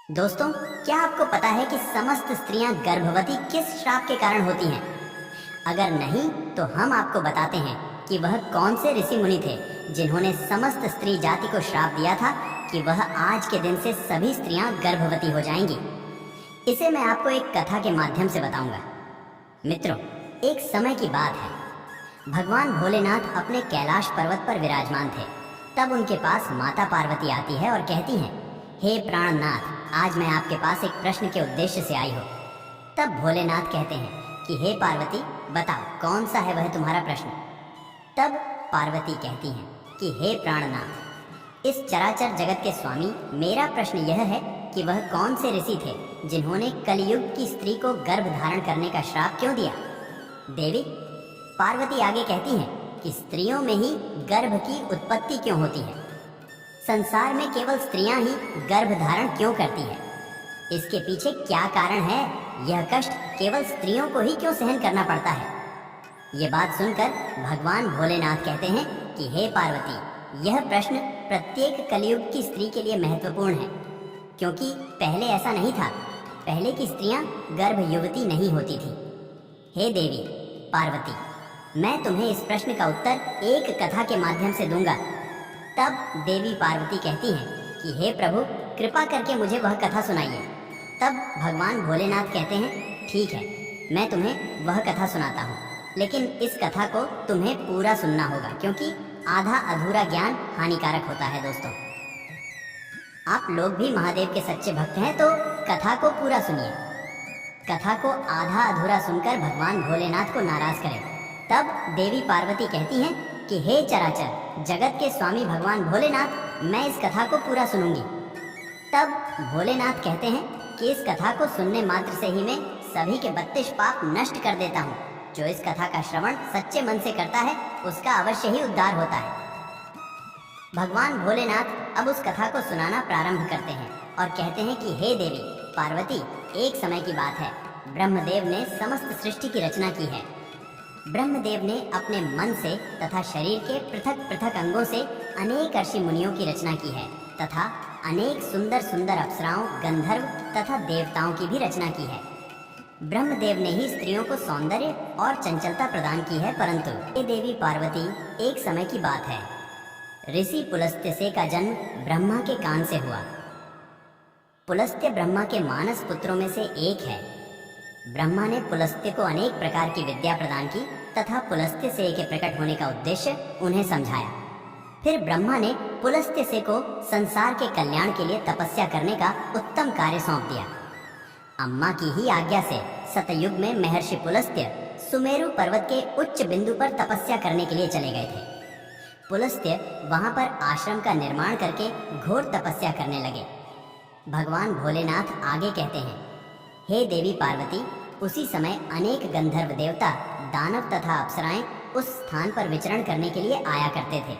दोस्तों, क्या आपको पता है कि समस्त स्त्रियां गर्भवती किस श्राप के कारण होती हैं? अगर नहीं तो हम आपको बताते हैं कि वह कौन से ऋषि मुनि थे जिन्होंने समस्त स्त्री जाति को श्राप दिया था कि वह आज के दिन से सभी स्त्रियां गर्भवती हो जाएंगी। इसे मैं आपको एक कथा के माध्यम से बताऊंगा। मित्रों, एक समय की बात है। भगवान भोलेनाथ अपने कैलाश पर्वत पर विराजमान थे। तब उनके पास माता पार्वती आती है और कहती हैं, हे प्राणनाथ, आज मैं आपके पास एक प्रश्न के उद्देश्य से आई हूँ। तब भोलेनाथ कहते हैं कि हे पार्वती, बताओ कौन सा है वह तुम्हारा प्रश्न। तब पार्वती कहती हैं कि हे प्राणनाथ, इस चराचर जगत के स्वामी, मेरा प्रश्न यह है कि वह कौन से ऋषि थे जिन्होंने कलयुग की स्त्री को गर्भ धारण करने का श्राप क्यों दिया। देवी पार्वती आगे कहती हैं कि स्त्रियों में ही गर्भ की उत्पत्ति क्यों होती है, संसार में केवल स्त्रियां ही गर्भ धारण क्यों करती है, इसके पीछे क्या कारण है, यह कष्ट केवल स्त्रियों को ही क्यों सहन करना पड़ता है। ये बात सुनकर भगवान भोलेनाथ कहते हैं कि हे पार्वती, यह प्रश्न प्रत्येक कलयुग की स्त्री के लिए महत्वपूर्ण है, क्योंकि पहले ऐसा नहीं था। पहले की स्त्रियां गर्भ युवती नहीं होती थी। हे देवी पार्वती, मैं तुम्हें इस प्रश्न का उत्तर एक कथा के माध्यम से दूंगा। तब देवी पार्वती कहती हैं कि हे प्रभु, कृपा करके मुझे वह कथा सुनाइए। तब भगवान भोलेनाथ कहते हैं, ठीक है, मैं तुम्हें वह कथा सुनाता हूँ, लेकिन इस कथा को तुम्हें पूरा सुनना होगा, क्योंकि आधा अधूरा ज्ञान हानिकारक होता है। दोस्तों, आप लोग भी महादेव के सच्चे भक्त हैं तो कथा को पूरा सुनिए। कथा को आधा अधूरा सुनकर भगवान भोलेनाथ को नाराज करें। तब देवी पार्वती कहती हैं कि हे चराचर जगत के स्वामी भगवान भोलेनाथ, मैं इस कथा को पूरा सुनूंगी। तब भोलेनाथ कहते हैं कि इस कथा को सुनने मात्र से ही मैं सभी के 32 पाप नष्ट कर देता हूँ। जो इस कथा का श्रवण सच्चे मन से करता है उसका अवश्य ही उद्धार होता है। भगवान भोलेनाथ अब उस कथा को सुनाना प्रारंभ करते हैं और कहते हैं कि हे देवी पार्वती, एक समय की बात है, ब्रह्मदेव ने समस्त सृष्टि की रचना की है। ब्रह्मदेव ने अपने मन से तथा शरीर के पृथक पृथक अंगों से अनेक ऋषि मुनियों की रचना की है तथा अनेक सुंदर सुंदर अप्सराओं, गंधर्व तथा देवताओं की भी रचना की है। ब्रह्मदेव ने ही स्त्रियों को सौंदर्य और चंचलता प्रदान की है। परंतु हे देवी पार्वती, एक समय की बात है, ऋषि पुलस्त्य का जन्म ब्रह्मा के कान से हुआ। पुलस्त्य ब्रह्मा के मानस पुत्रों में से एक है। ब्रह्मा ने पुलस्त्य को अनेक प्रकार की विद्या प्रदान की तथा पुलस्त्य से के प्रकट होने का उद्देश्य उन्हें समझाया। फिर ब्रह्मा ने पुलस्त्य से को संसार के कल्याण के लिए तपस्या करने का उत्तम कार्य सौंप दिया। अम्मा की ही आज्ञा से सतयुग में महर्षि पुलस्त्य सुमेरु पर्वत के उच्च बिंदु पर तपस्या करने के लिए चले गए थे। पुलस्त्य वहां पर आश्रम का निर्माण करके घोर तपस्या करने लगे। भगवान भोलेनाथ आगे कहते हैं, हे देवी पार्वती, उसी समय अनेक गंधर्व देवता, दानव तथा अप्सराएं उस स्थान पर विचरण करने के लिए आया करते थे।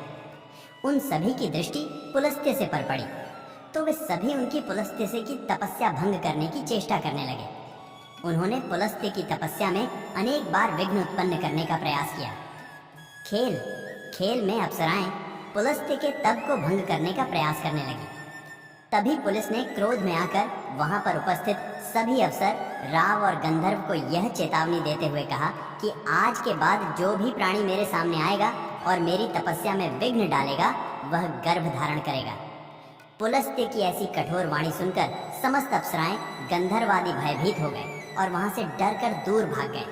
उन सभी की दृष्टि पुलस्त्य से पर पड़ी तो वे सभी उनकी पुलस्त्य से की तपस्या भंग करने की चेष्टा करने लगे। उन्होंने पुलस्त्य की तपस्या में अनेक बार विघ्न उत्पन्न करने का प्रयास किया। खेल खेल में अप्सराएं पुलस्त्य के तप को भंग करने का प्रयास करने लगी। तभी पुलिस ने क्रोध में आकर वहां पर उपस्थित सभी अफसर, राव और गंधर्व को यह चेतावनी देते हुए कहा कि आज के बाद जो भी प्राणी मेरे सामने आएगा और मेरी तपस्या में विघ्न डालेगा, वह गर्भ धारण करेगा। पुलस्त्य की ऐसी कठोर वाणी सुनकर समस्त अप्सराएं, गंधर्व आदि भयभीत हो गए और वहां से डरकर दूर भाग गए।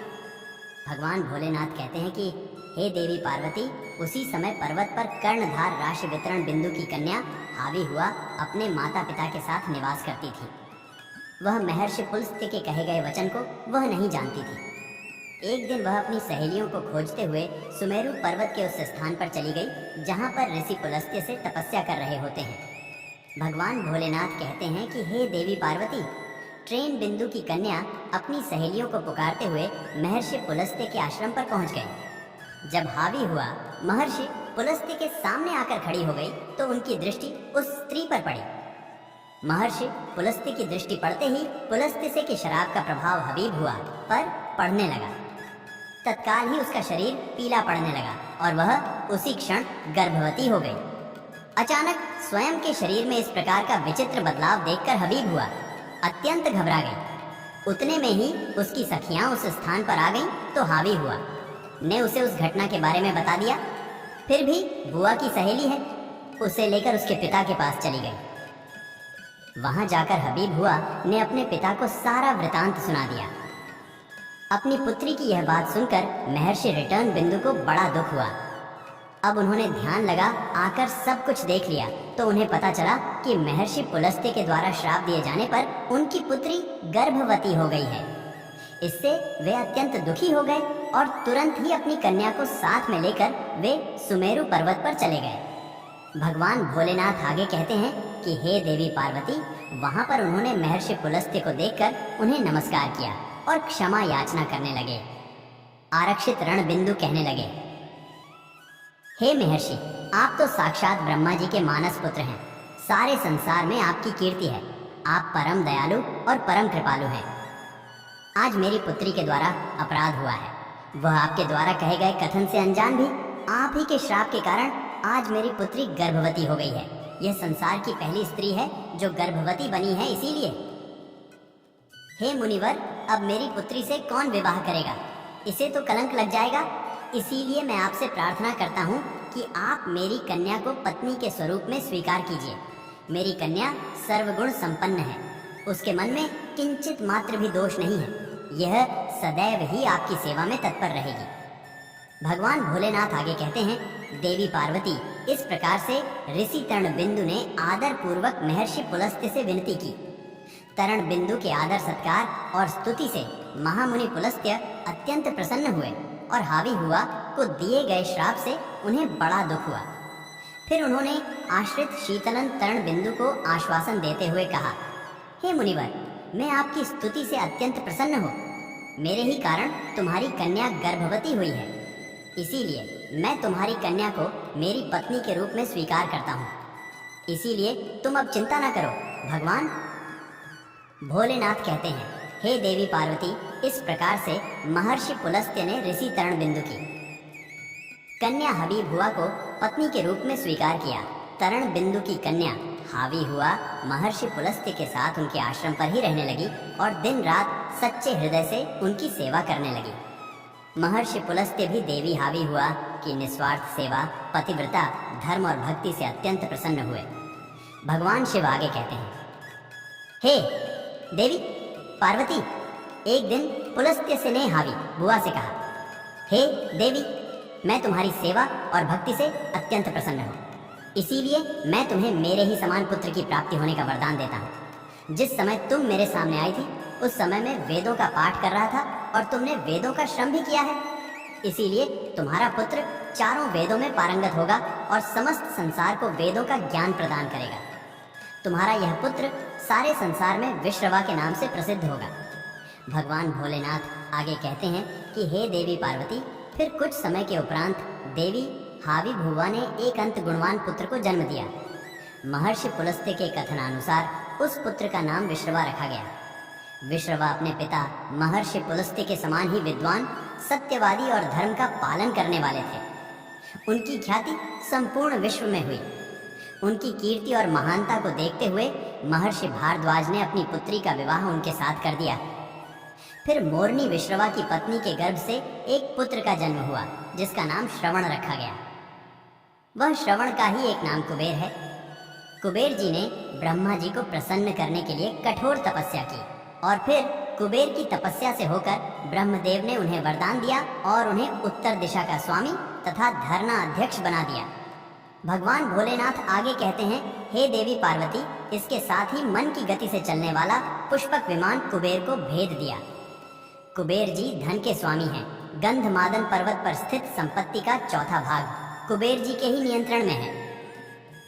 भगवान भोलेनाथ कहते हैं कि हे देवी पार्वती, उसी समय पर्वत पर कर्णधार राशि वितरण बिंदु की कन्या हावी हुआ अपने माता पिता के साथ निवास करती थी। वह महर्षि पुलस्त्य के कहे गए वचन को वह नहीं जानती थी। एक दिन वह अपनी सहेलियों को खोजते हुए सुमेरु पर्वत के उस स्थान पर चली गई जहां पर ऋषि पुलस्त्य से तपस्या कर रहे होते हैं। भगवान भोलेनाथ कहते हैं कि हे देवी पार्वती, ट्रेन बिंदु की कन्या अपनी सहेलियों को पुकारते हुए महर्षि पुलस्त्य के आश्रम पर पहुंच गई। जब हावी हुआ महर्षि पुलस्त्य के सामने आकर खड़ी हो गई तो उनकी दृष्टि उस स्त्री पर पड़ी। महर्षि पुलस्त्य की दृष्टि पड़ते ही पुलस्त्य से के शराब का प्रभाव हबीब हुआ पर पड़ने लगा। तत्काल ही उसका शरीर पीला पड़ने लगा और वह उसी क्षण गर्भवती हो गई। अचानक स्वयं के शरीर में इस प्रकार का विचित्र बदलाव देखकर हबीब हुआ अत्यंत घबरा गई। उतने में ही उसकी सखियां उस स्थान पर आ गईं तो हावी हुआ ने उसे उस घटना के बारे में बता दिया। फिर भी बुआ की सहेली है, उसे लेकर उसके पिता के पास चली गई। वहां जाकर हबीब हुआ ने अपने पिता को सारा वृतांत सुना दिया। अपनी पुत्री की यह बात सुनकर महर्षि रिटर्न बिंदु को बड़ा दुख हुआ। अब उन्होंने ध्यान लगा आकर सब कुछ देख लिया तो उन्हें पता चला कि महर्षि पुलस्त्य के द्वारा श्राप दिए जाने पर उनकी पुत्री गर्भवती हो गई है। इससे वे अत्यंत दुखी हो गए और तुरंत ही अपनी कन्या को साथ में लेकर वे सुमेरु पर्वत पर चले गए। भगवान भोलेनाथ आगे कहते हैं कि हे देवी पार्वती, वहां पर उन्होंने महर्षि पुलस्त्य को देखकर उन्हें नमस्कार किया और क्षमा याचना करने लगे। आरक्षित रण बिंदु कहने लगे, हे महर्षि, आप तो साक्षात ब्रह्मा जी के मानस पुत्र हैं। सारे संसार में आपकी कीर्ति है। आप परम दयालु और परम कृपालु हैं। आज मेरी पुत्री के द्वारा अपराध हुआ है। वह आपके द्वारा कहे गए कथन से अनजान भी आप ही के श्राप के कारण आज मेरी पुत्री गर्भवती हो गई है। यह संसार की पहली स्त्री है जो गर्भवती बनी है। इसीलिए हे मुनिवर, अब मेरी पुत्री से कौन विवाह करेगा? इसे तो कलंक लग जाएगा। इसीलिए मैं आपसे प्रार्थना करता हूँ कि आप मेरी कन्या को पत्नी के स्वरूप में स्वीकार कीजिए। मेरी कन्या सर्वगुण संपन्न है। उसके मन में किंचित मात्र भी दोष नहीं है। यह सदैव ही आपकी सेवा में तत्पर रहेगी। भगवान भोलेनाथ आगे कहते हैं, देवी पार्वती, इस प्रकार से ऋषि तरण बिंदु ने आदर पूर्वक महर्षि पुलस्त्य से विनती की। तरण बिंदु के आदर सत्कार और स्तुति से महामुनि पुलस्त्य अत्यंत प्रसन्न हुए और हावी हुआ को दिए गए श्राप से उन्हें बड़ा दुख हुआ। फिर उन्होंने आश्रित शीतलन तरण बिंदु को आश्वासन देते हुए कहा, हे मुनिवर, मैं आपकी स्तुति से अत्यंत प्रसन्न हूँ। मेरे ही कारण तुम्हारी कन्या गर्भवती हुई है। इसीलिए मैं तुम्हारी कन्या को मेरी पत्नी के रूप में स्वीकार करता हूँ। इसीलिए तुम अब चिंता न करो। भगवान भोलेनाथ कहते हैं, हे देवी पार्वती, इस प्रकार से महर्षि पुलस्त्य ने ऋषि तरण बिंदु की कन्या हबीब हुआ को पत्नी के रूप में स्वीकार किया। तरण बिंदु की कन्या हावी हुआ महर्षि पुलस्त्य के साथ उनके आश्रम पर ही रहने लगी और दिन रात सच्चे हृदय से उनकी सेवा करने लगी। महर्षि पुलस्त्य भी देवी हावी हुआ की निस्वार्थ सेवा, पतिव्रता, धर्म और भक्ति से अत्यंत प्रसन्न हुए। भगवान शिव आगे कहते हैं, हे देवी पार्वती, एक दिन पुलस्त्य से ने हावी बुआ से कहा, हे देवी, मैं तुम्हारी सेवा और भक्ति से अत्यंत प्रसन्न हूँ। इसीलिए मैं तुम्हें मेरे ही समान पुत्र की प्राप्ति होने का वरदान देता हूँ। जिस समय तुम मेरे सामने आई थी उस समय मैं वेदों का पाठ कर रहा था और तुमने वेदों का श्रम भी किया है। इसीलिए तुम्हारा पुत्र चारों वेदों में पारंगत होगा और समस्त संसार को वेदों का ज्ञान प्रदान करेगा। तुम्हारा यह पुत्र सारे संसार में विश्रवा के नाम से प्रसिद्ध होगा। भगवान भोलेनाथ आगे कहते हैं कि हे देवी पार्वती, फिर कुछ समय के उपरांत देवी हावी भुवा ने एक अंत गुणवान पुत्र को जन्म दिया। महर्षि पुलस्त्य के कथनानुसार उस पुत्र का नाम विश्रवा रखा गया। विश्रवा अपने पिता महर्षि पुलस्त्य के समान ही विद्वान, सत्यवादी और धर्म का पालन करने वाले थे। उनकी ख्याति संपूर्ण विश्व में हुई। उनकी कीर्ति और महानता को देखते हुए महर्षि भारद्वाज ने अपनी पुत्री का विवाह उनके साथ कर दिया। फिर मोरनी विश्रवा की पत्नी के गर्भ से एक पुत्र का जन्म हुआ जिसका नाम श्रवण रखा गया। वह श्रवण का ही एक नाम कुबेर है। कुबेर जी ने ब्रह्मा जी को प्रसन्न करने के लिए कठोर तपस्या की और फिर कुबेर की तपस्या से होकर ब्रह्मदेव ने उन्हें वरदान दिया और उन्हें उत्तर दिशा का स्वामी तथा धरना अध्यक्ष बना दिया। भगवान भोलेनाथ आगे कहते हैं, हे देवी पार्वती, इसके साथ ही मन की गति से चलने वाला पुष्पक विमान कुबेर को भेद दिया। कुबेर जी धन के स्वामी हैं। गंधमादन पर्वत पर स्थित संपत्ति का चौथा भाग कुबेर जी के ही नियंत्रण में है।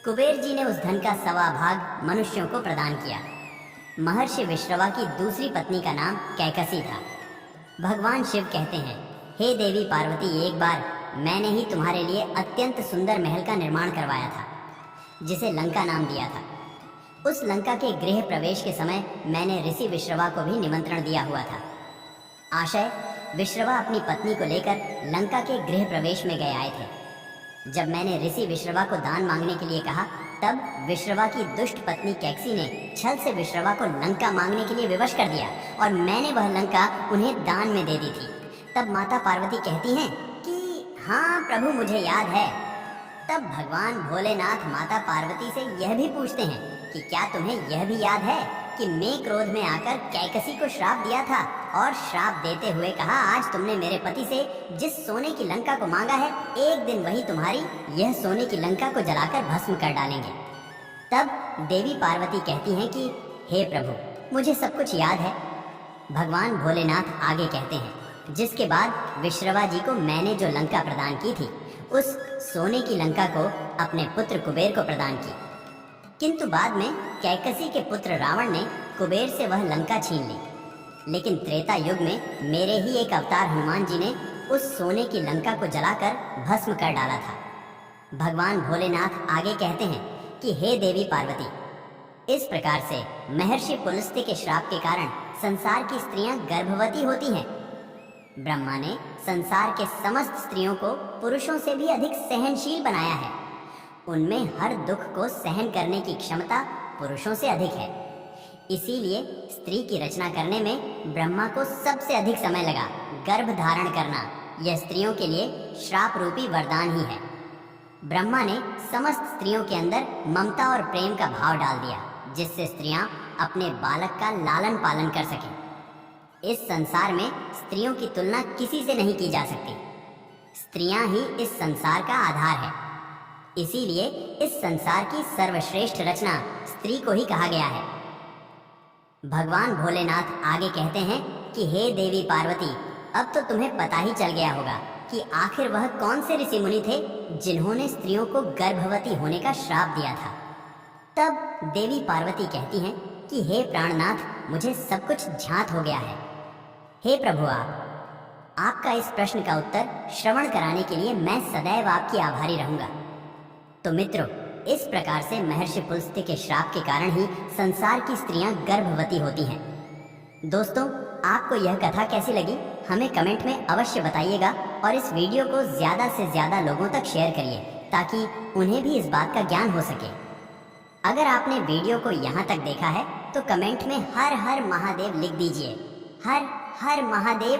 कुबेर जी ने उस धन का 1.25 भाग मनुष्यों को प्रदान किया। महर्षि विश्रवा की दूसरी पत्नी का नाम कैकसी था। भगवान शिव कहते हैं, हे देवी पार्वती, एक बार मैंने ही तुम्हारे लिए अत्यंत सुंदर महल का निर्माण करवाया था जिसे लंका नाम दिया था। उस लंका के गृह प्रवेश के समय मैंने ऋषि विश्रवा को भी निमंत्रण दिया हुआ था। आशय विश्रवा अपनी पत्नी को लेकर लंका के गृह प्रवेश में गए आए थे। जब मैंने ऋषि विश्रवा को दान मांगने के लिए कहा तब विश्रवा की दुष्ट पत्नी कैकसी ने छल से विश्रवा को लंका मांगने के लिए विवश कर दिया और मैंने वह लंका उन्हें दान में दे दी थी। तब माता पार्वती कहती हैं कि हाँ प्रभु, मुझे याद है। तब भगवान भोलेनाथ माता पार्वती से यह भी पूछते हैं कि क्या तुम्हें यह भी याद है कि मैं क्रोध में आकर कैकसी को श्राप दिया था और श्राप देते हुए कहा, आज तुमने मेरे पति से जिस सोने की लंका को मांगा है, एक दिन वही तुम्हारी यह सोने की लंका को जलाकर भस्म कर डालेंगे। तब देवी पार्वती कहती हैं कि हे प्रभु, मुझे सब कुछ याद है। भगवान भोलेनाथ आगे कहते हैं, जिसके बाद विश्रवा जी को मैंने जो लंका प्रदान की थी, उस सोने की लंका को अपने पुत्र कुबेर को प्रदान की। किंतु बाद में कैकसी के पुत्र रावण ने कुबेर से वह लंका छीन ली। लेकिन त्रेता युग में मेरे ही एक अवतार हनुमान जी ने उस सोने की लंका को जलाकर भस्म कर डाला था। भगवान भोलेनाथ आगे कहते हैं कि हे देवी पार्वती, इस प्रकार से महर्षि पुलस्त्य के श्राप के कारण संसार की स्त्रियां गर्भवती होती हैं। ब्रह्मा ने संसार के समस्त स्त्रियों को पुरुषों से भी अधिक सहनशील बनाया है। उनमें हर दुख को सहन करने की क्षमता पुरुषों से अधिक है। इसीलिए स्त्री की रचना करने में ब्रह्मा को सबसे अधिक समय लगा। गर्भ धारण करना यह स्त्रियों के लिए श्राप रूपी वरदान ही है। ब्रह्मा ने समस्त स्त्रियों के अंदर ममता और प्रेम का भाव डाल दिया, जिससे स्त्रियां अपने बालक का लालन पालन कर सकें। इस संसार में स्त्रियों की तुलना किसी से नहीं की जा सकती। स्त्रियां ही इस संसार का आधार है। इसीलिए इस संसार की सर्वश्रेष्ठ रचना स्त्री को ही कहा गया है। भगवान भोलेनाथ आगे कहते हैं कि हे देवी पार्वती, अब तो तुम्हें पता ही चल गया होगा कि आखिर वह कौन से ऋषि मुनि थे जिन्होंने स्त्रियों को गर्भवती होने का श्राप दिया था। तब देवी पार्वती कहती हैं कि हे प्राणनाथ, मुझे सब कुछ ज्ञात हो गया है। हे प्रभु, आपका इस प्रश्न का उत्तर श्रवण कराने के लिए मैं सदैव आपकी आभारी रहूंगा। तो मित्रों, इस प्रकार से महर्षि पुलस्त्य के श्राप के कारण ही संसार की स्त्रियां गर्भवती होती हैं। दोस्तों, आपको यह कथा कैसी लगी हमें कमेंट में अवश्य बताइएगा और इस वीडियो को ज्यादा से ज्यादा लोगों तक शेयर करिए ताकि उन्हें भी इस बात का ज्ञान हो सके। अगर आपने वीडियो को यहाँ तक देखा है तो कमेंट में हर हर महादेव लिख दीजिए। हर हर महादेव।